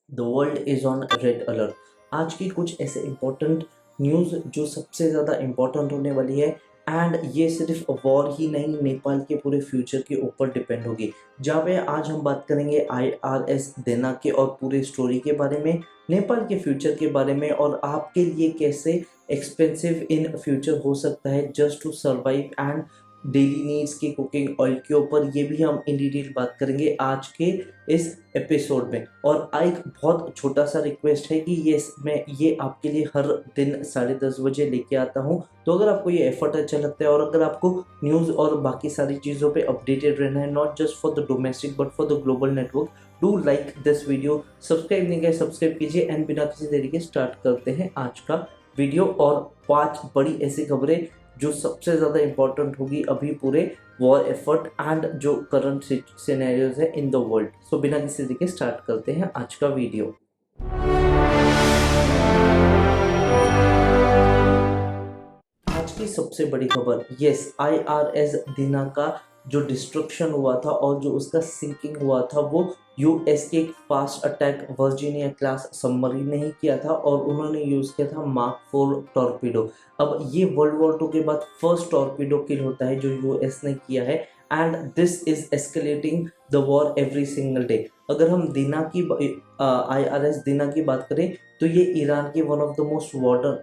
The world is on red alert. आज की कुछ ऐसे इंपॉर्टेंट न्यूज़ जो सबसे ज़्यादा इंपॉर्टेंट होने वाली है, एंड ये सिर्फ वॉर ही नहीं, नेपाल के पूरे फ्यूचर के ऊपर डिपेंड होगी। जहाँ पे आज हम बात करेंगे IRS देना के और पूरे स्टोरी के बारे में, नेपाल के फ्यूचर के बारे में, और आपके लिए कैसे एक्सपेंसिव इन फ्यूचर हो सकता है just to survive, and daily needs की कुकिंग ऑयल के ऊपर ये भी हम इन डिटेल बात करेंगे आज के इस एपिसोड में। और एक बहुत छोटा सा रिक्वेस्ट है कि मैं ये आपके लिए हर दिन 10:30 बजे लेके आता हूँ। तो अगर आपको ये एफर्ट अच्छा लगता है और अगर आपको न्यूज़ और बाकी सारी चीज़ों पे अपडेटेड रहना है, not just for the domestic but for the global network, do like this video. Subscribe नहीं किया सब्सक्राइब कीजिए, एंड बिना किसी देरी के स्टार्ट करते हैं आज का वीडियो। और 5 बड़ी ऐसी खबरें जो सबसे ज़्यादा इंपॉर्टेंट होगी अभी पूरे वॉर एफर्ट एंड जो करंट सिनेरियोज है इन द वर्ल्ड। सो बिना किसी देरी के स्टार्ट करते हैं आज का वीडियो। आज की सबसे बड़ी खबर, यस, IRS दीना का जो डिस्ट्रक्शन हुआ था और जो उसका सिंकिंग हुआ था वो यूएस के एक fast attack Virginia class submarine ने ही किया था, और उन्होंने यूज़ किया था मार्क 4 टॉर्पीडो। अब ये वर्ल्ड वॉर 2 के बाद फर्स्ट टॉर्पीडो किल होता है जो यूएस ने किया है, and this is escalating the war every single day. अगर हम दीना की IRS दीना की बात करें तो ये ईरान की one of the most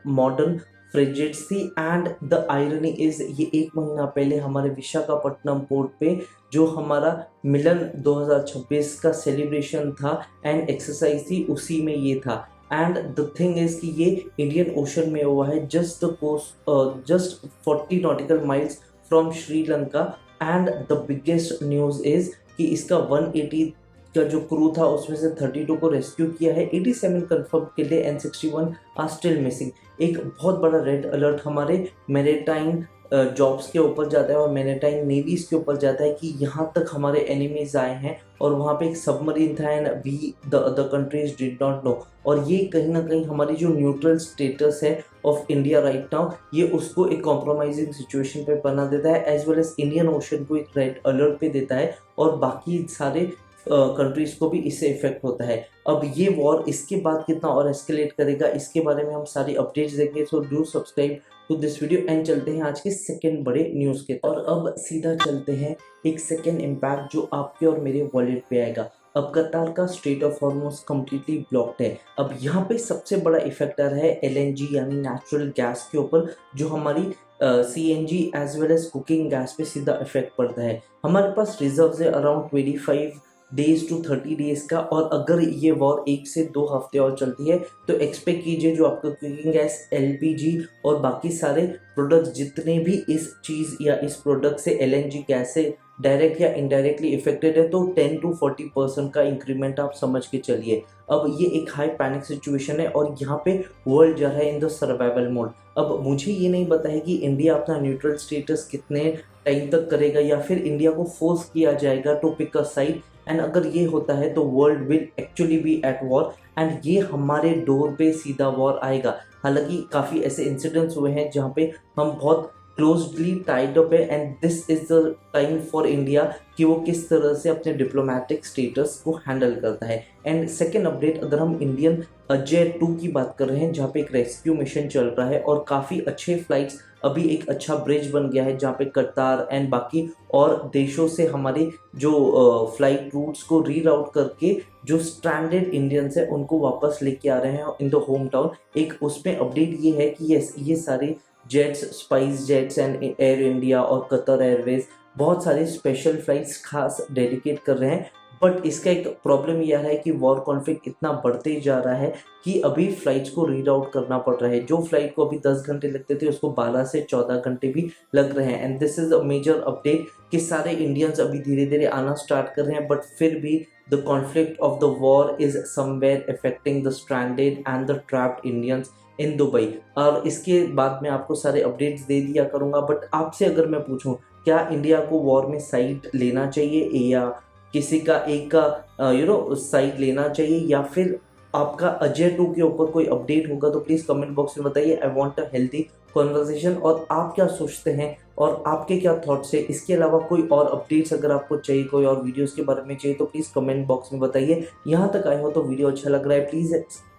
modern frigates थी, एंड द आयरनी इज ये 1 महीना पहले हमारे विशाखापट्टनम पोर्ट पे जो हमारा मिलन 2026 का सेलिब्रेशन था एंड एक्सरसाइज थी, उसी में ये था। एंड द थिंग इज कि ये इंडियन ओशन में हुआ है, just the coast just 40 nautical miles from Sri Lanka. And the biggest news is कि इसका 180 का जो क्रू था उसमें से 32 को रेस्क्यू किया है, 87 कंफर्म के लिए, एंड 61 आर स्टिल मिसिंग। एक बहुत बड़ा रेड अलर्ट हमारे मैरीटाइम जॉब्स के ऊपर जाता है और मैरीटाइम नेवीज के ऊपर जाता है कि यहाँ तक हमारे एनिमीज आए हैं और वहाँ पे एक सबमरीन था, and we the other countries did not know. और ये कहीं ना कहीं हमारी जो न्यूट्रल स्टेटस है ऑफ इंडिया राइट नाउ, ये उसको एक कॉम्प्रोमाइजिंग सिचुएशन पे बना देता है, as well as Indian ocean को एक रेड अलर्ट पे देता है, और बाकी सारे कंट्रीज को भी इससे इफेक्ट होता है। अब ये वॉर इसके बाद कितना और एस्केलेट करेगा, इसके बारे में हम सारी अपडेट्स देंगे। So do subscribe to this video, and चलते हैं आज के सेकंड बड़े न्यूज़ के। और अब सीधा चलते हैं एक सेकंड इम्पैक्ट जो आपके और मेरे वॉलेट पे आएगा। अब कतार का straight of Hormuz completely blocked है। अब यहाँ पे सबसे बड़ा इफेक्ट आ रहा है LNG यानी नेचुरल गैस के ऊपर, जो हमारी CNG as well as cooking gas पे सीधा इफेक्ट पड़ता है। हमारे पास रिजर्व्स है अराउंड 25 डेज टू 30 डेज का, और अगर ये वॉर 1 से 2 हफ्ते और चलती है तो एक्सपेक्ट कीजिए जो आपका कुकिंग गैस, LPG और बाकी सारे प्रोडक्ट्स जितने भी इस चीज़ या इस प्रोडक्ट से LNG गैस से डायरेक्ट या इनडायरेक्टली इफेक्टेड है, तो 10 to 40% का इंक्रीमेंट आप समझ के चलिए। अब ये एक हाई पैनिक सिचुएशन है और यहाँ पे वर्ल्ड जा रहा है इन द सर्वाइवल मोड। अब मुझे ये नहीं पता है कि इंडिया अपना न्यूट्रल स्टेटस कितने टाइम तक करेगा, या फिर इंडिया को फोर्स किया जाएगा to pick a side, and अगर ये होता है तो world will actually be at war, and ये हमारे डोर पे सीधा वॉर आएगा। हालांकि काफ़ी ऐसे इंसिडेंट्स हुए हैं जहाँ पे हम बहुत क्लोजली टाइड अप है, and this is the time for India कि वो किस तरह से अपने डिप्लोमेटिक स्टेटस को हैंडल करता है। एंड सेकेंड अपडेट, अगर हम इंडियन अजय 2 की बात कर रहे हैं जहाँ पे एक रेस्क्यू मिशन चल रहा है और काफ़ी अच्छे फ्लाइट्स, अभी एक अच्छा ब्रिज बन गया है जहाँ पे कतार एंड बाकी और देशों से हमारे जो फ्लाइट रूट्स को रीराउट करके जो स्ट्रैंडेड इंडियंस है उनको वापस लेके आ रहे हैं इन द होम टाउन। एक उसमें अपडेट ये है कि ये सारे jets, spice jets and air India और कतर एयरवेज बहुत सारे स्पेशल फ्लाइट्स खास डेडिकेट कर रहे हैं। बट इसका एक प्रॉब्लम यह है कि वॉर कॉन्फ्लिक्ट इतना बढ़ते जा रहा है कि अभी फ्लाइट्स को रीराउट करना पड़ रहा है। जो फ्लाइट को अभी 10 घंटे लगते थे उसको 12 से 14 घंटे भी लग रहे हैं, and this is a major update कि सारे इंडियंस अभी धीरे धीरे आना स्टार्ट कर रहे हैं, बट फिर भी the conflict of the war is somewhere affecting the stranded and the trapped Indians in Dubai. और इसके बाद मैं आपको सारे अपडेट्स दे दिया करूंगा, बट आपसे अगर मैं पूछूं क्या इंडिया को वॉर में साइड लेना चाहिए या किसी का एक का साइड लेना चाहिए, या फिर आपका अजय 2 के ऊपर कोई अपडेट होगा तो प्लीज़ कमेंट बॉक्स में बताइए। I want a healthy conversation और आप क्या सोचते हैं और आपके क्या थॉट्स है। इसके अलावा कोई और अपडेट्स अगर आपको चाहिए, कोई और वीडियोस के बारे में चाहिए तो प्लीज़ कमेंट बॉक्स में बताइए। यहाँ तक आए हो तो वीडियो अच्छा लग रहा है, प्लीज़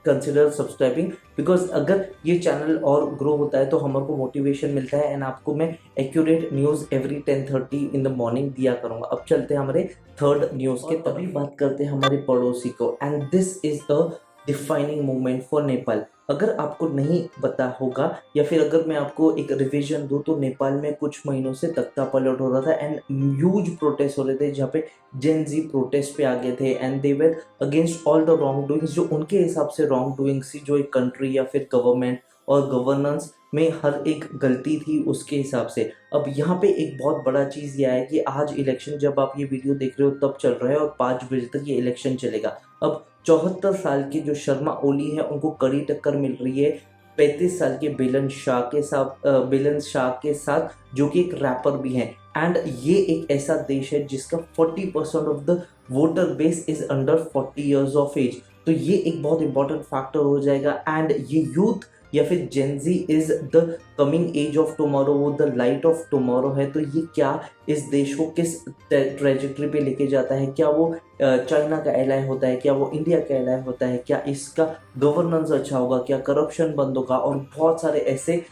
कंसिडर सब्सक्राइबिंग, बिकॉज अगर ये चैनल और ग्रो होता है तो हमारे को मोटिवेशन मिलता है एंड आपको मैं accurate news every 10:30 in the morning दिया करूँगा। अब चलते हैं हमारे थर्ड न्यूज़ के, तभी बात करते हैं हमारे पड़ोसी को, and this is a defining moment for Nepal. अगर आपको नहीं पता होगा या फिर अगर मैं आपको एक रिवीजन दूं तो नेपाल में कुछ महीनों से तख्ता पलट हो रहा था एंड ह्यूज प्रोटेस्ट हो रहे थे, जहाँ पे जेन जी प्रोटेस्ट पे आ गए थे and they were against all the wrong doings, जो उनके हिसाब से रॉन्ग डूइंग्स थी, जो एक कंट्री या फिर गवर्नमेंट और गवर्नेंस में हर एक गलती थी उसके हिसाब से। अब यहाँ पे एक बहुत बड़ा चीज़ यह है कि आज इलेक्शन, जब आप ये वीडियो देख रहे हो तब चल रहा है और 5 बजे तक ये इलेक्शन चलेगा। अब 74 साल के जो शर्मा ओली है उनको कड़ी टक्कर मिल रही है 35 साल के बेलन शाह के साथ, जो कि एक रैपर भी हैं। एंड ये एक ऐसा देश है जिसका 40% of the voter base is under 40 years of age, तो ये एक बहुत इंपॉर्टेंट फैक्टर हो जाएगा। एंड ये यूथ या फिर gen Z is the coming age of tomorrow, वो द लाइट ऑफ टुमारो है। तो ये क्या इस देश को किस ट्रेजेक्ट्री पे लेके जाता है, क्या वो चाइना का एलाय होता है, क्या वो इंडिया का एलाय होता है, क्या इसका गवर्नेंस अच्छा होगा, क्या करप्शन बंद होगा, और बहुत सारे ऐसे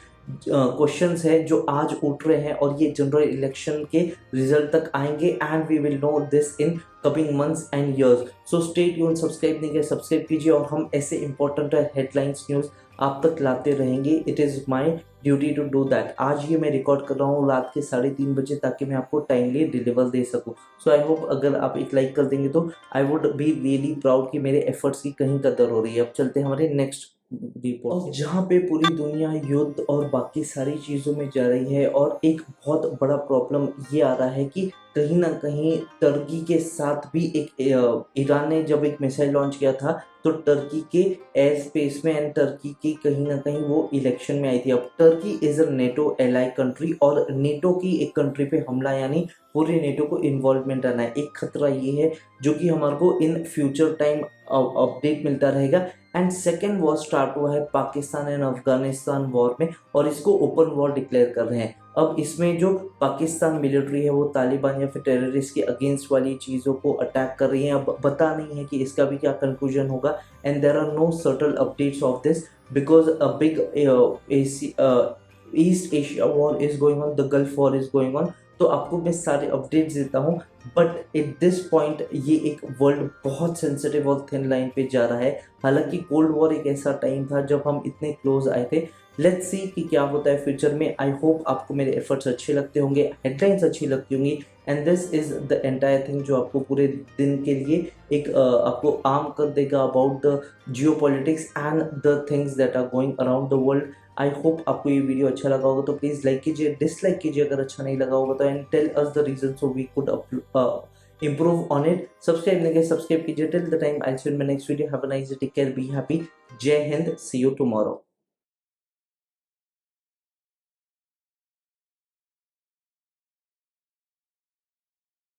क्वेश्चंस हैं जो आज उठ रहे हैं और ये जनरल इलेक्शन के रिजल्ट तक आएंगे and we will know this in coming months and years. So stay tune, subscribe नहीं किया सब्सक्राइब कीजिए और हम ऐसे इंपॉर्टेंट हेडलाइंस न्यूज़ आप तक लाते रहेंगे। It is my duty to do that. आज ये मैं रिकॉर्ड कर रहा हूँ रात के 3:30 बजे ताकि मैं आपको टाइमली डिलीवर दे सकूँ। सो आई होप अगर आप एक लाइक कर देंगे तो I would be really proud कि मेरे एफर्ट्स की कहीं कदर हो रही है। अब चलते हैं हमारे नेक्स्ट रिपोर्ट, जहाँ पे पूरी दुनिया युद्ध और बाकी सारी चीज़ों में जा रही है और एक बहुत बड़ा प्रॉब्लम ये आ रहा है कि कहीं ना कहीं टर्की के साथ भी एक ईरान ने जब एक मिसाइल लॉन्च किया था तो टर्की के एयर स्पेस में एंड टर्की की कहीं ना कहीं वो इलेक्शन में आई थी। अब Turkey is a NATO ally country और नेटो की एक कंट्री पे हमला यानी पूरे नेटो को इन्वॉल्वमेंट आना है। एक खतरा ये है जो कि हमारे को इन फ्यूचर टाइम अपडेट मिलता रहेगा। एंड सेकेंड वॉर स्टार्ट हुआ है पाकिस्तान एंड अफगानिस्तान वॉर में और इसको ओपन वॉर डिक्लेयर कर रहे हैं। अब इसमें जो पाकिस्तान मिलिट्री है वो तालिबान या फिर टेररिस्ट के अगेंस्ट वाली चीज़ों को अटैक कर रही है। अब पता नहीं है कि इसका भी क्या कंक्लूजन होगा and there are no certain updates of this because a big East Asia war is going on, the Gulf War is going on. तो आपको मैं सारे अपडेट्स देता हूँ बट एट दिस पॉइंट ये एक वर्ल्ड बहुत सेंसिटिव और थिन लाइन पे जा रहा है। हालांकि कोल्ड वॉर एक ऐसा टाइम था जब हम इतने क्लोज आए थे। लेट्स सी कि क्या होता है फ्यूचर में। आई होप आपको मेरे एफर्ट्स अच्छे लगते होंगे, हेडलाइंस अच्छी लगती होंगी and this is the entire thing जो आपको पूरे दिन के लिए एक आपको आर्म कर देगा about the geopolitics and the things that are going around the world. I hope आपको ये वीडियो अच्छा लगा होगा तो प्लीज़ लाइक कीजिए, डिसलाइक कीजिए अगर अच्छा नहीं लगा होगा तो, and tell us the reason so we could improve on it. Subscribe नहीं किया सब्सक्राइब कीजिए। Till the time I see you in my next video. Have a nice day, take care, be happy. जय हिंद, सी you tomorrow.